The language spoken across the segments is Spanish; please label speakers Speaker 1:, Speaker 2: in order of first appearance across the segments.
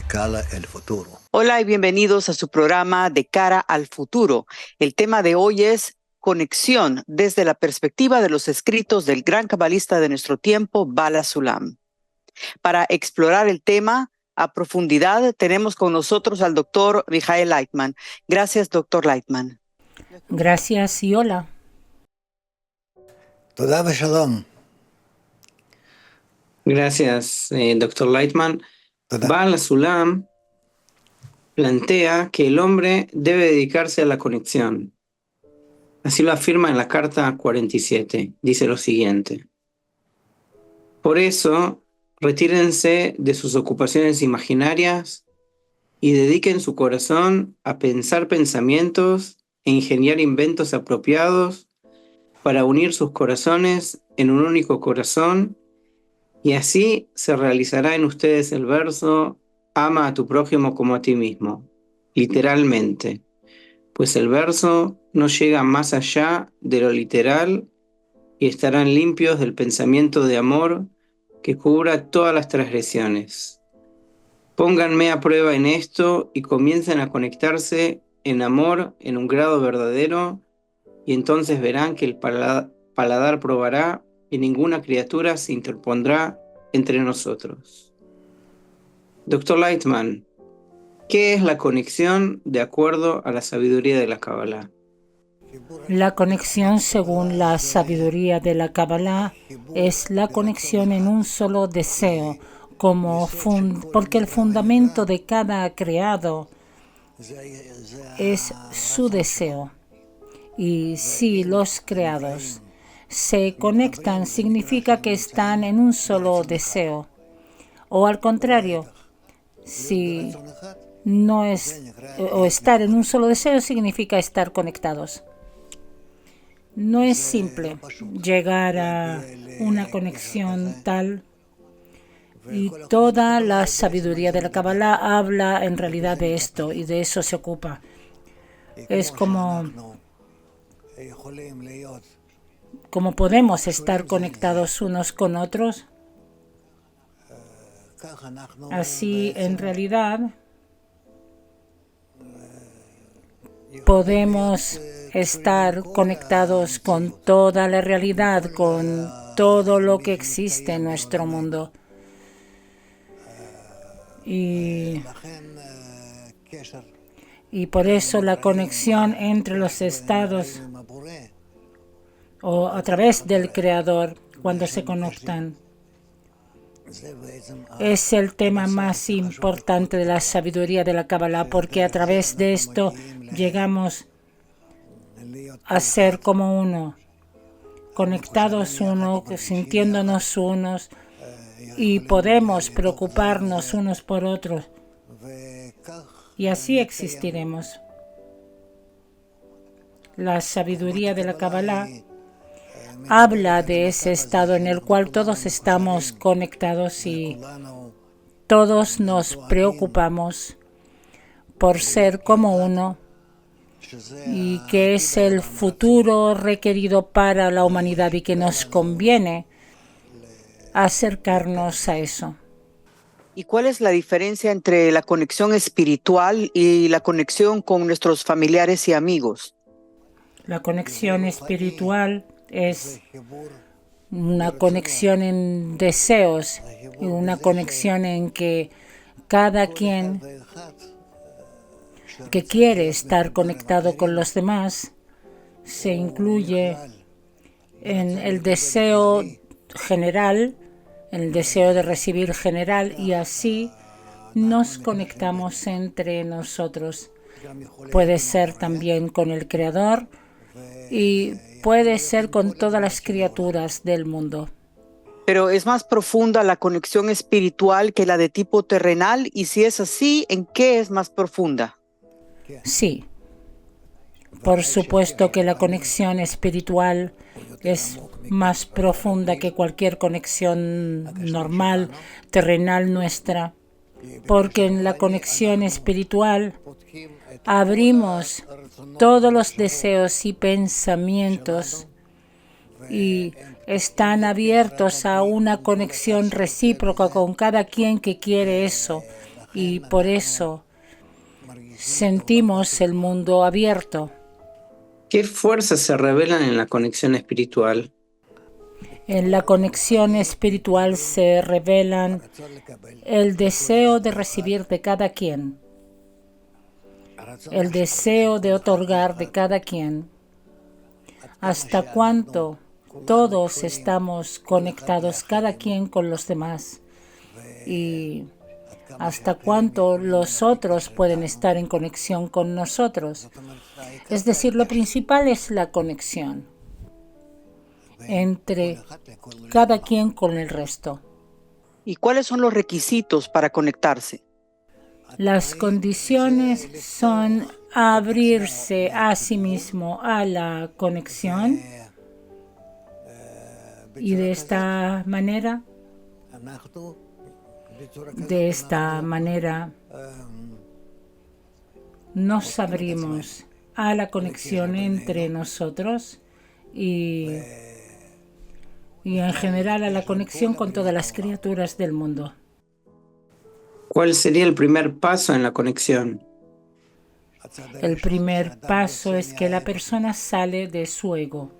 Speaker 1: Cara al futuro.
Speaker 2: Hola y bienvenidos a su programa De Cara al Futuro. El tema de hoy es conexión desde la perspectiva de los escritos del gran cabalista de nuestro tiempo, Bala Sulam. Para explorar el tema a profundidad, tenemos con nosotros al doctor Michael Leitman. Gracias, doctor Leitman.
Speaker 3: Gracias y hola.
Speaker 1: Toda Shalom.
Speaker 4: Gracias, doctor Leitman.
Speaker 1: Toda.
Speaker 4: Bala Sulam plantea que el hombre debe dedicarse a la conexión. Así lo afirma en la carta 47. Dice lo siguiente: por eso, retírense de sus ocupaciones imaginarias y dediquen su corazón a pensar pensamientos e ingeniar inventos apropiados para unir sus corazones en un único corazón, y así se realizará en ustedes el verso: ama a tu prójimo como a ti mismo, literalmente, pues el verso no llega más allá de lo literal y estarán limpios del pensamiento de amor que cubra todas las transgresiones. Pónganme a prueba en esto y comiencen a conectarse en amor en un grado verdadero, y entonces verán que el paladar probará y ninguna criatura se interpondrá entre nosotros. Doctor Leitman, ¿qué es la conexión de acuerdo a la sabiduría de la Kabbalah?
Speaker 3: La conexión según la sabiduría de la Kabbalah es la conexión en un solo deseo, porque el fundamento de cada creado es su deseo. Y si los creados se conectan, significa que están en un solo deseo. O al contrario, si no es, o estar en un solo deseo significa estar conectados. No es simple llegar a una conexión tal, y toda la sabiduría de la Kabbalah habla en realidad de esto y de eso se ocupa. Es como podemos estar conectados unos con otros. Así, en realidad, podemos estar conectados con toda la realidad, con todo lo que existe en nuestro mundo. Y por eso la conexión entre los estados o a través del Creador, cuando se conectan, es el tema más importante de la sabiduría de la Kabbalah, porque a través de esto llegamos a ser como uno, conectados uno, sintiéndonos unos, y podemos preocuparnos unos por otros, y así existiremos. La sabiduría de la Kabbalah habla de ese estado en el cual todos estamos conectados y todos nos preocupamos por ser como uno, y que es el futuro requerido para la humanidad y que nos conviene acercarnos a eso.
Speaker 2: ¿Y cuál es la diferencia entre la conexión espiritual y la conexión con nuestros familiares y amigos?
Speaker 3: La conexión espiritual es una conexión en deseos y una conexión en que cada quien que quiere estar conectado con los demás se incluye en el deseo general, en el deseo de recibir general, y así nos conectamos entre nosotros. Puede ser también con el Creador y puede ser con todas las criaturas del mundo.
Speaker 2: Pero es más profunda la conexión espiritual que la de tipo terrenal, y si es así, ¿en qué es más profunda?
Speaker 3: Sí, por supuesto que la conexión espiritual es más profunda que cualquier conexión normal, terrenal nuestra, porque en la conexión espiritual abrimos todos los deseos y pensamientos y están abiertos a una conexión recíproca con cada quien que quiere eso, y por eso sentimos el mundo abierto.
Speaker 4: ¿Qué fuerzas se revelan en la conexión espiritual?
Speaker 3: En la conexión espiritual se revelan el deseo de recibir de cada quien, el deseo de otorgar de cada quien. Hasta cuánto todos estamos conectados, cada quien con los demás, y hasta cuánto los otros pueden estar en conexión con nosotros. Es decir, lo principal es la conexión entre cada quien con el resto.
Speaker 2: ¿Y cuáles son los requisitos para conectarse?
Speaker 3: Las condiciones son abrirse a sí mismo a la conexión y de esta manera nos abrimos a la conexión entre nosotros y en general a la conexión con todas las criaturas del mundo.
Speaker 4: ¿Cuál sería el primer paso en la conexión?
Speaker 3: El primer paso es que la persona sale de su ego,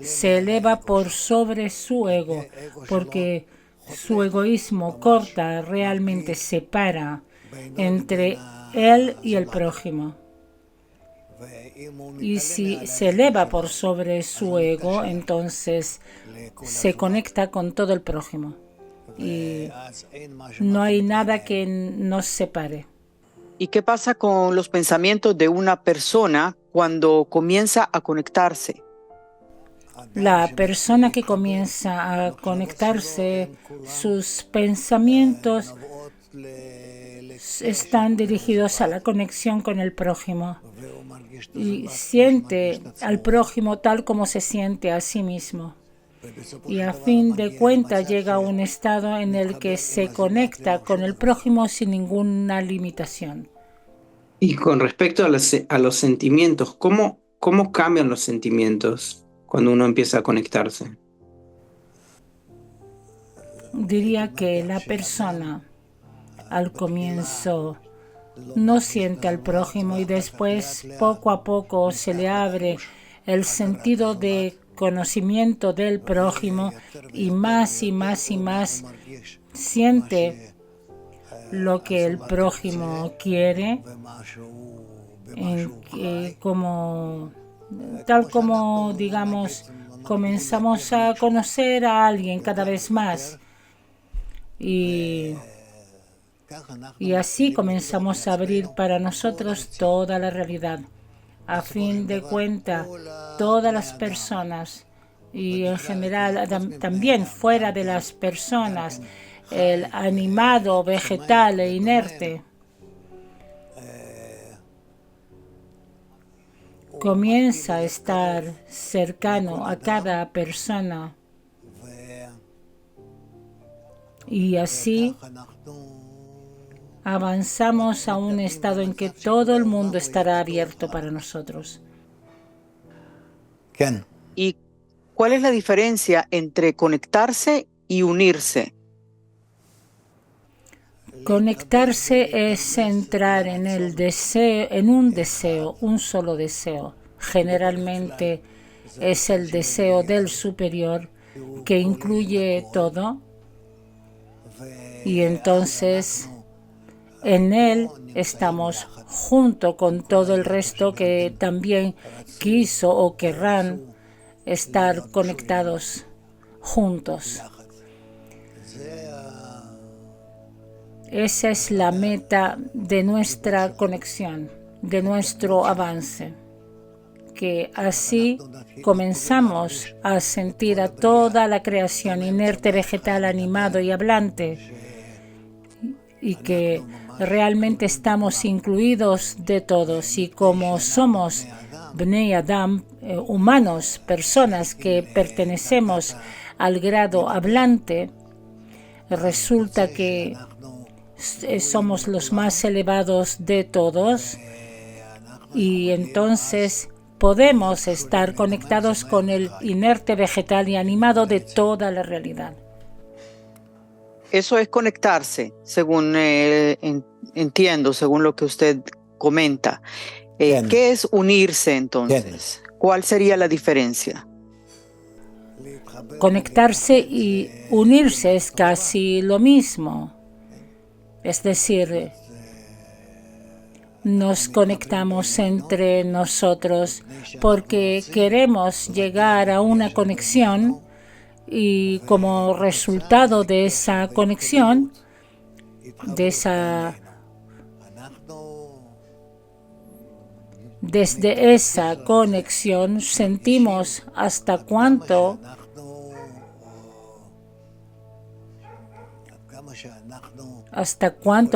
Speaker 3: se eleva por sobre su ego, porque su egoísmo corta, realmente separa entre él y el prójimo. Y si se eleva por sobre su ego, entonces se conecta con todo el prójimo. Y no hay nada que nos separe.
Speaker 2: ¿Y qué pasa con los pensamientos de una persona cuando comienza a conectarse?
Speaker 3: La persona que comienza a conectarse, sus pensamientos están dirigidos a la conexión con el prójimo y siente al prójimo tal como se siente a sí mismo. Y a fin de cuentas llega a un estado en el que se conecta con el prójimo sin ninguna limitación.
Speaker 4: Y con respecto a los sentimientos, ¿cómo cambian los sentimientos cuando uno empieza a conectarse?
Speaker 3: Diría que la persona al comienzo no siente al prójimo y después poco a poco se le abre el sentido de conocimiento del prójimo y más siente lo que el prójimo quiere, tal como, digamos, comenzamos a conocer a alguien cada vez más y así comenzamos a abrir para nosotros toda la realidad. A fin de cuentas, todas las personas y en general también fuera de las personas, el animado, vegetal e inerte, comienza a estar cercano a cada persona y así avanzamos a un estado en que todo el mundo estará abierto para nosotros.
Speaker 2: ¿Y cuál es la diferencia entre conectarse y unirse?
Speaker 3: Conectarse es entrar en el deseo, en un solo deseo. Generalmente es el deseo del superior que incluye todo y entonces en él estamos junto con todo el resto que también quiso o querrán estar conectados juntos. Esa es la meta de nuestra conexión, de nuestro avance, que así comenzamos a sentir a toda la creación inerte, vegetal, animado y hablante, y que realmente estamos incluidos de todos, y como somos Bnei Adam, humanos, personas que pertenecemos al grado hablante, resulta que somos los más elevados de todos y entonces podemos estar conectados con el inerte, vegetal y animado de toda la realidad.
Speaker 2: Eso es conectarse, según entiendo, según lo que usted comenta.
Speaker 1: Bien.
Speaker 2: ¿Qué es unirse entonces? ¿Cuál sería la diferencia?
Speaker 3: Conectarse y unirse es casi lo mismo. Es decir, nos conectamos entre nosotros porque queremos llegar a una conexión y como resultado de esa conexión, desde esa conexión sentimos hasta cuánto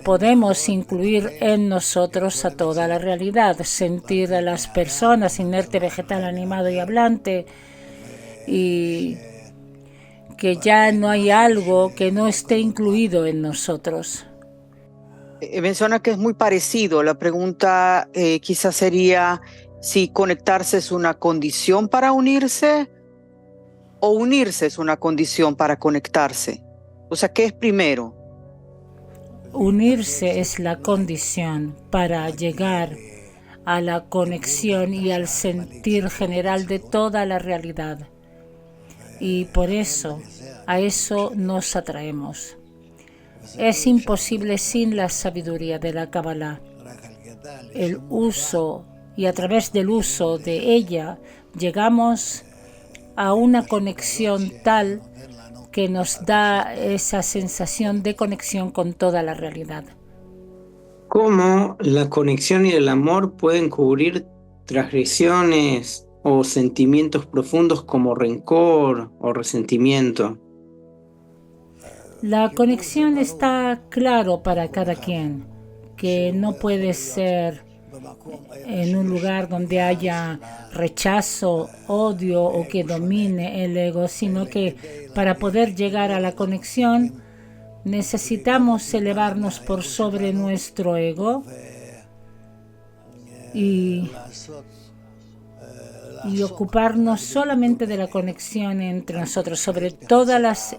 Speaker 3: podemos incluir en nosotros a toda la realidad, sentir a las personas, inerte, vegetal, animado y hablante, y que ya no hay algo que no esté incluido en nosotros.
Speaker 2: Menciona que es muy parecido. La pregunta quizás sería si conectarse es una condición para unirse o unirse es una condición para conectarse. O sea, ¿qué es primero?
Speaker 3: Unirse es la condición para llegar a la conexión y al sentir general de toda la realidad. Y por eso, a eso nos atraemos. Es imposible sin la sabiduría de la Kabbalah. El uso y a través del uso de ella llegamos a una conexión tal que nos da esa sensación de conexión con toda la realidad.
Speaker 4: ¿Cómo la conexión y el amor pueden cubrir transgresiones o sentimientos profundos como rencor o resentimiento?
Speaker 3: La conexión está claro para cada quien, que no puede ser en un lugar donde haya rechazo, odio o que domine el ego, sino que para poder llegar a la conexión necesitamos elevarnos por sobre nuestro ego y ocuparnos solamente de la conexión entre nosotros. Sobre todas las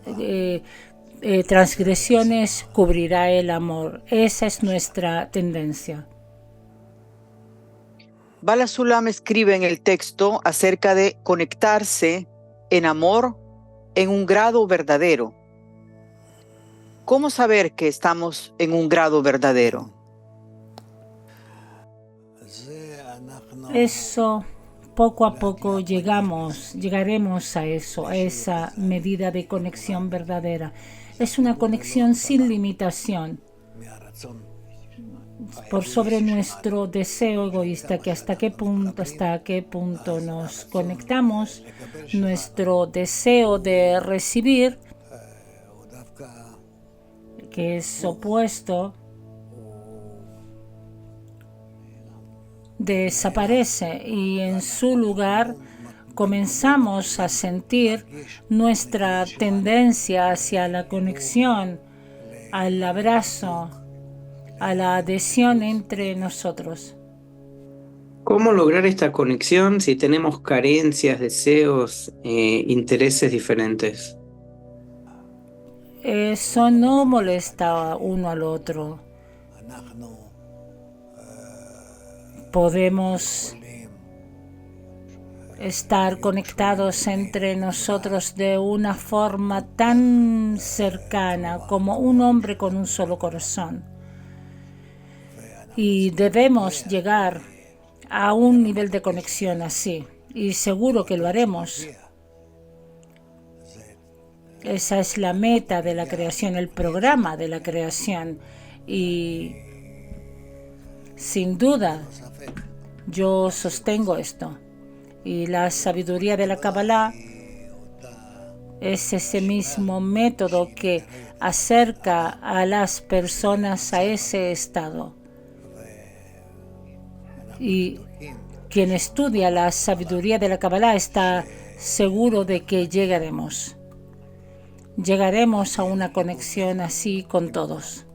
Speaker 3: transgresiones cubrirá el amor. Esa es nuestra tendencia.
Speaker 2: Bala Sulam escribe en el texto acerca de conectarse en amor en un grado verdadero. ¿Cómo saber que estamos en un grado verdadero?
Speaker 3: Eso, poco a poco llegaremos a eso, a esa medida de conexión verdadera. Es una conexión sin limitación por sobre nuestro deseo egoísta, que hasta qué punto nos conectamos, nuestro deseo de recibir, que es opuesto, desaparece y en su lugar comenzamos a sentir nuestra tendencia hacia la conexión, al abrazo, a la adhesión entre nosotros.
Speaker 4: ¿Cómo lograr esta conexión si tenemos carencias, deseos, intereses diferentes?
Speaker 3: Eso no molesta uno al otro. Podemos estar conectados entre nosotros de una forma tan cercana como un hombre con un solo corazón. Y debemos llegar a un nivel de conexión así, y seguro que lo haremos. Esa es la meta de la creación, el programa de la creación, y sin duda yo sostengo esto. Y la sabiduría de la Kabbalah es ese mismo método que acerca a las personas a ese estado. Y quien estudia la sabiduría de la Kabbalah está seguro de que llegaremos a una conexión así con todos.